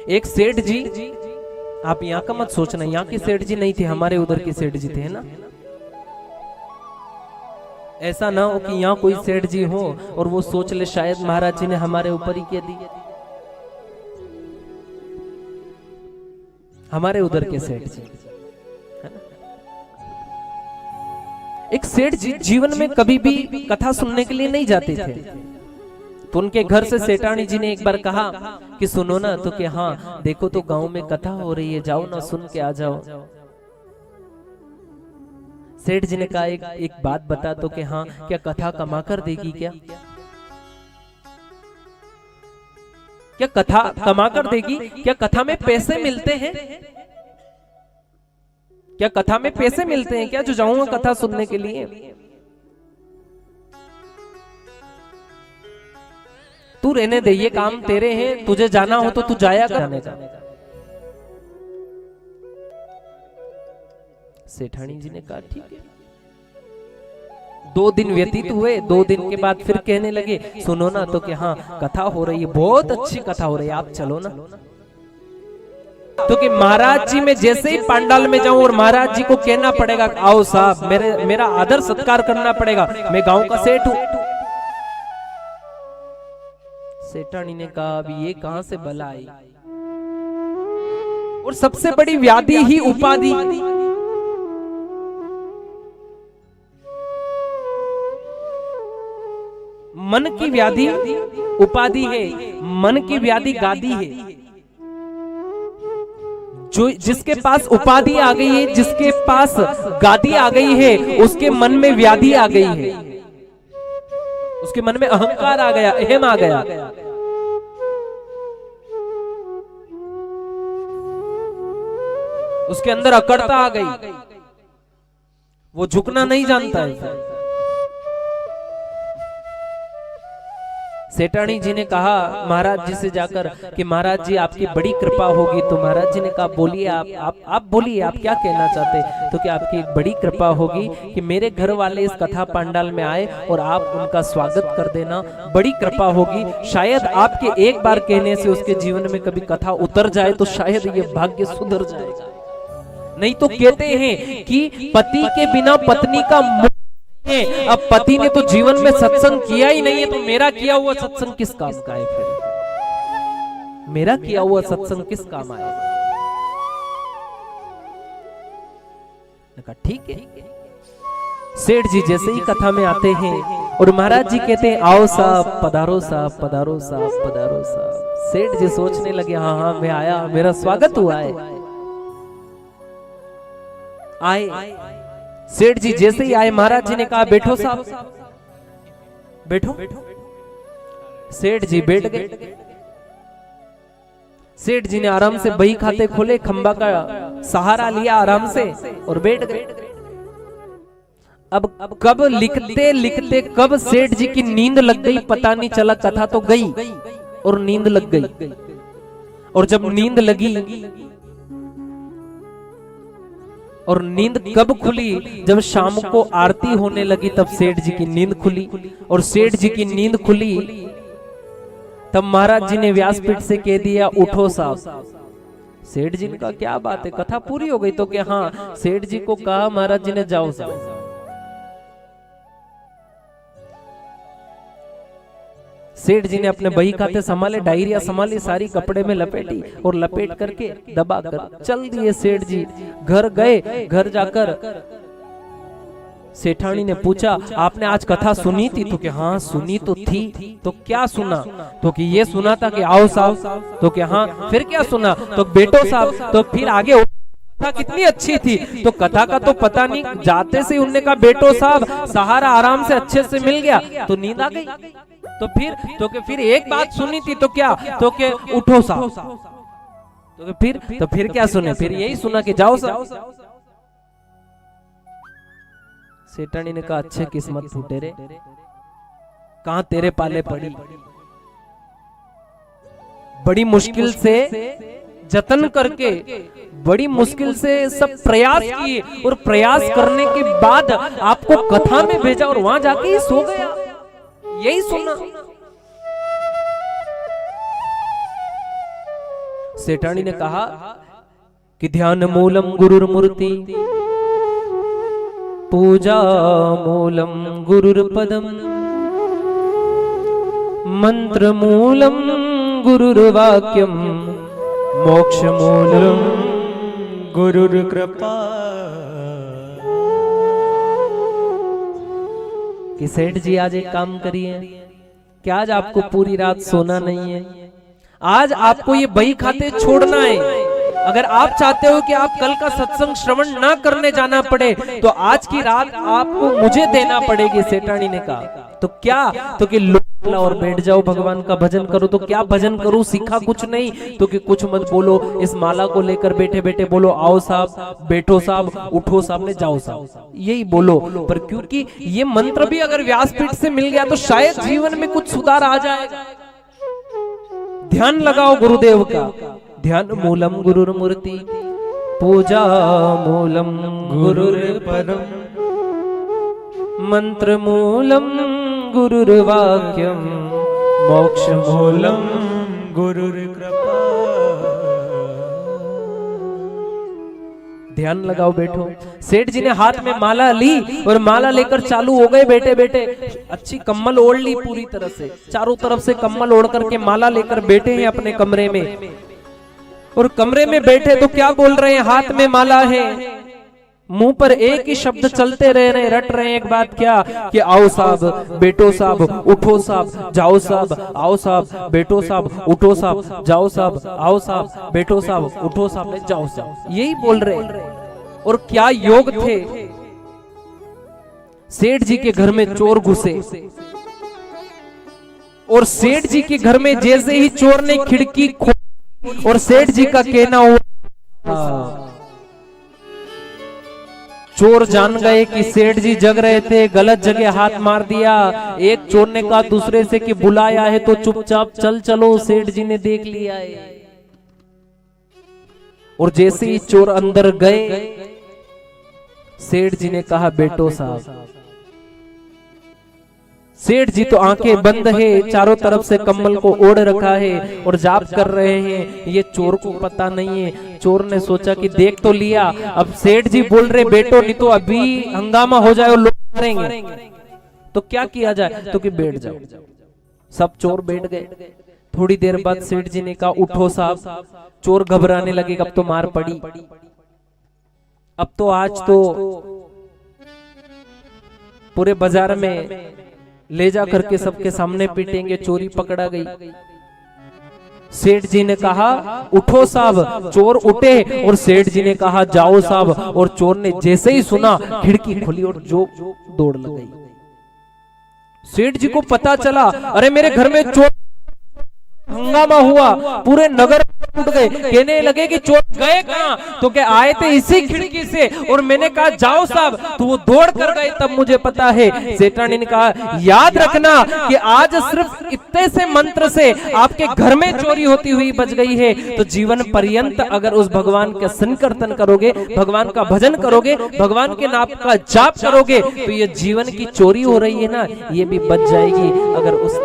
एक सेठ जी, आप यहाँ का मत सोचना, यहाँ के सेठ जी नहीं थे, हमारे उधर के सेठ जी थे ना। ऐसा ना हो कि यहाँ कोई सेठ जी हो और वो सोच ले शायद महाराज जी ने हमारे ऊपर ही किया दी। हमारे उधर के सेठ जी, एक सेठ जी जीवन में कभी भी कथा सुनने के लिए नहीं जाते थे। तो उनके घर से सेठानी जी ने एक बार कहा कि सुनो ना, तो कि हाँ देखो तो गांव में कथा हो रही है, जाओ ना सुन के आ जाओ। सेठ जी ने कहा एक बात बता तो कि हाँ, क्या कथा कमा कर देगी क्या? क्या कथा कमा कर देगी? क्या कथा में पैसे मिलते हैं? क्या कथा में पैसे मिलते हैं क्या, जो जाऊंगा कथा सुनने के लिए? तू रहने दे, ये काम तेरे हैं, तुझे जाना हो तो तू जाया कर। सेठानी जी ने कहा ठीक है। 2 दिन व्यतीत हुए, 2 दिन के बाद फिर कहने लगे सुनो ना, तो कि हाँ कथा हो रही है, बहुत अच्छी कथा हो रही है, आप चलो ना। तो कि महाराज जी मैं जैसे ही पंडाल में जाऊं और महाराज जी को कहना पड़ेगा आओ साहब, मेरा आदर सत्कार करना पड़ेगा, मैं गांव का सेठ हूं। सेठानी ने कहा अभी ये कहां से बला आई? और सबसे बड़ी व्याधि ही उपाधि। मन की व्याधि उपाधि है, मन की व्याधि गादी है। जो जिसके पास उपाधि आ गई है, जिसके पास गादी आ गई है, उसके मन में व्याधि आ गई है, उसके मन में अहंकार आ गया, अहम आ गया। उसके अंदर अकड़ता आ गई, वो झुकना नहीं जानता है। सेठानी जी ने कहा महाराज जी से जाकर कि महाराज जी आपकी बड़ी कृपा होगी। तो महाराज जी ने कहा बोलिए, आप बोलिए, आप क्या कहना चाहते? तो कि आपकी एक बड़ी कृपा होगी कि मेरे घर वाले इस कथा पंडाल में आए और आप उनका स्वागत कर देना, बड़ी कृपा होगी। शायद आपके एक बार कहने से उसके जीवन में कभी कथा उतर जाए तो शायद ये भाग्य सुधर जाएगा। नहीं तो कहते हैं कि पति के बिना पत्नी का अब पति ने तो जीवन में सत्संग किया ही नहीं है, तो मेरा किया हुआ सत्संग किस काम का है? फिर मेरा किया हुआ सत्संग किस काम आएगा? ठीक है। सेठ जी जैसे ही कथा में आते हैं और महाराज जी कहते हैं आओ साहब, पधारो साहब, पधारो साहब, पधारो साहब। सेठ जी सोचने लगे हाँ हाँ मैं आया, मेरा स्वागत हुआ है। आए सेठ जी जैसे ही आए, महाराज जी ने कहा बैठो साहब, बैठो। सेठ जी बैठ गए। सेठ जी ने आराम से बही खाते खोले, खंबा का सहारा लिया आराम से और बैठ गए। अब कब लिखते लिखते कब सेठ जी की नींद लग गई पता नहीं चला। कथा तो गई और नींद लग गई। और जब नींद लगी और नींद कब खुली? जब शाम को आरती होने लगी तब सेठ जी की नींद खुली। और सेठ जी की नींद खुली तब महाराज जी ने व्यासपीठ से कह दिया उठो साहब। सेठ जी ने कहा क्या बात है, कथा पूरी हो गई? तो क्या हाँ। सेठ जी को कहा महाराज जी ने जाओ साहब। सेठ जी ने अपने बही खाते संभाले, डायरिया संभाली, सारी कपड़े में लपेटी और लपेट करके दबा कर चल दिए सेठ जी। घर गए, घर जाकर सेठानी ने पूछा आपने आज कथा सुनी थी? तो कि हाँ सुनी तो थी। तो क्या सुना? तो कि ये सुना था कि आओ साहब। तो कि हाँ। फिर क्या सुना? तो बैठो साहब। तो फिर आगे कथा कितनी अच्छी थी। तो कथा का तो पता नहीं, जाते से उनने कहा बैठो साहब, सहारा आराम से अच्छे से मिल गया तो नींद आ गई। तो फिर एक बात सुनी थी तो क्या? तो के उठो साहब। तो फिर क्या सुने? फिर यही सुना कि जाओ साहब। सेठानी ने कहा अच्छे किस्मत फूटे रे, कहां तेरे पाले पड़ी। बड़ी मुश्किल से जतन करके, बड़ी मुश्किल से सब प्रयास किए और प्रयास करने के बाद आपको कथा में भेजा और वहां जाके ही सो गया। यही सुना। सेठानी ने कहा कि ध्यान मूलम गुरुर्मूर्ति, पूजा मूलम गुरुर्पदम, मंत्र मूलम गुरुर्वाक्यम, मोक्ष मूलम गुरुर्कृपा। कि सेठ जी आज एक काम करिए कि आज आपको पूरी रात सोना नहीं है, आज आपको ये बही खाते छोड़ना है। अगर आप चाहते हो कि आप कल का सत्संग श्रवण ना करने जाना पड़े तो आज की रात आपको मुझे देना पड़ेगी, सेठानी ने कहा। तो क्या, तो कि लो और बैठ जाओ, भगवान का भजन करो। तो क्या भजन करूं, सीखा कुछ नहीं, तो कि कुछ मत बोलो, इस माला को लेकर बैठे बैठे बोलो आओ साहब, बैठो साहब, उठो साहब, ने जाओ साहब, यही बोलो। पर क्योंकि ये मंत्र भी अगर व्यासपीठ से मिल गया तो शायद जीवन में कुछ सुधार आ जाएगा। ध्यान लगाओ गुरुदेव का। ध्यान मूलम गुरुर्मूर्ति, पूजा मूलम गुरुर्पदम, मंत्र मूलम गुरुर्वाक्यम, मोक्ष मूलम गुरुर्कृपा। ध्यान लगाओ, बैठो। सेठ जी ने हाथ में माला ली और माला लेकर चालू हो गए बैठे बैठे। अच्छी कम्बल ओढ़ ली पूरी तरह से, चारों तरफ से कम्बल ओढ़ करके माला लेकर बैठे हैं अपने कमरे में। और कमरे में बैठे तो क्या बोल रहे हैं, हाथ में माला है, मुंह पर एक ही शब्द चलते रह रहे, रट रहे हैं एक बात, क्या कि आओ साहब, बैठो साहब, उठो साहब, जाओ साहब, आओ साहब, बैठो साहब, उठो साहब, जाओ साहब, आओ साहब, बैठो साहब, उठो साहब, जाओ साहब, यही बोल रहे। और क्या योग थे। सेठ जी के घर में चोर घुसे और सेठ जी के घर में जैसे ही चोर ने खिड़की खोली और सेठ जी का कहना हुआ, चोर जान गए कि सेठ जी जग रहे थे, गलत जगह हाथ मार दिया। एक चोर ने कहा दूसरे से कि बुलाया है तो चुपचाप चल चलो, सेठ जी ने देख लिया है। और जैसे ही चोर अंदर गए, सेठ जी ने कहा बैठो साहब। सेठ जी तो आंखें बंद है, चारों तरफ से कम्बल को ओढ़ रखा है और जाप कर रहे हैं। ये चोर को पता नहीं है। चोर ने सोचा कि देख तो लिया, अब सेठ जी बोल रहे बैठो, नहीं तो अभी हंगामा हो जाए और लोग मरेंगे। तो क्या किया जाए, तो कि बैठ जाओ। सब चोर बैठ गए। थोड़ी देर बाद सेठ जी ने कहा उठो साहब। चोर घबराने लगे, अब तो मार पड़ी, अब तो आज तो पूरे बाजार में ले जा करके सबके सामने पीटेंगे, चोरी पकड़ा गई। सेठ जी ने कहा उठो साहब। चोर उठे और सेठ जी ने कहा जाओ साहब। और चोर ने जैसे ही सुना, खिड़की खुली और जो दौड़ लग गई। सेठ जी को पता चला, अरे मेरे घर में चोर, हंगामा हुआ, पूरे नगर उठ गए। कहने लगे कि चोर गए कहां, तो क्या आए थे इसी खिड़की से। और मैंने कहा जाओ साहब, तो वो दौड़ कर गए, तब मुझे पता है। सेठानी ने कहा याद रखना कि आज सिर्फ इतने से मंत्र से आपके घर में चोरी होती हुई बच गई है, तो जीवन पर्यंत अगर उस भगवान का संकीर्तन करोगे, भगवान का भजन करोगे, भगवान के नाम का जाप करोगे, तो ये जीवन की चोरी हो रही है ना, ये भी बच जाएगी अगर उस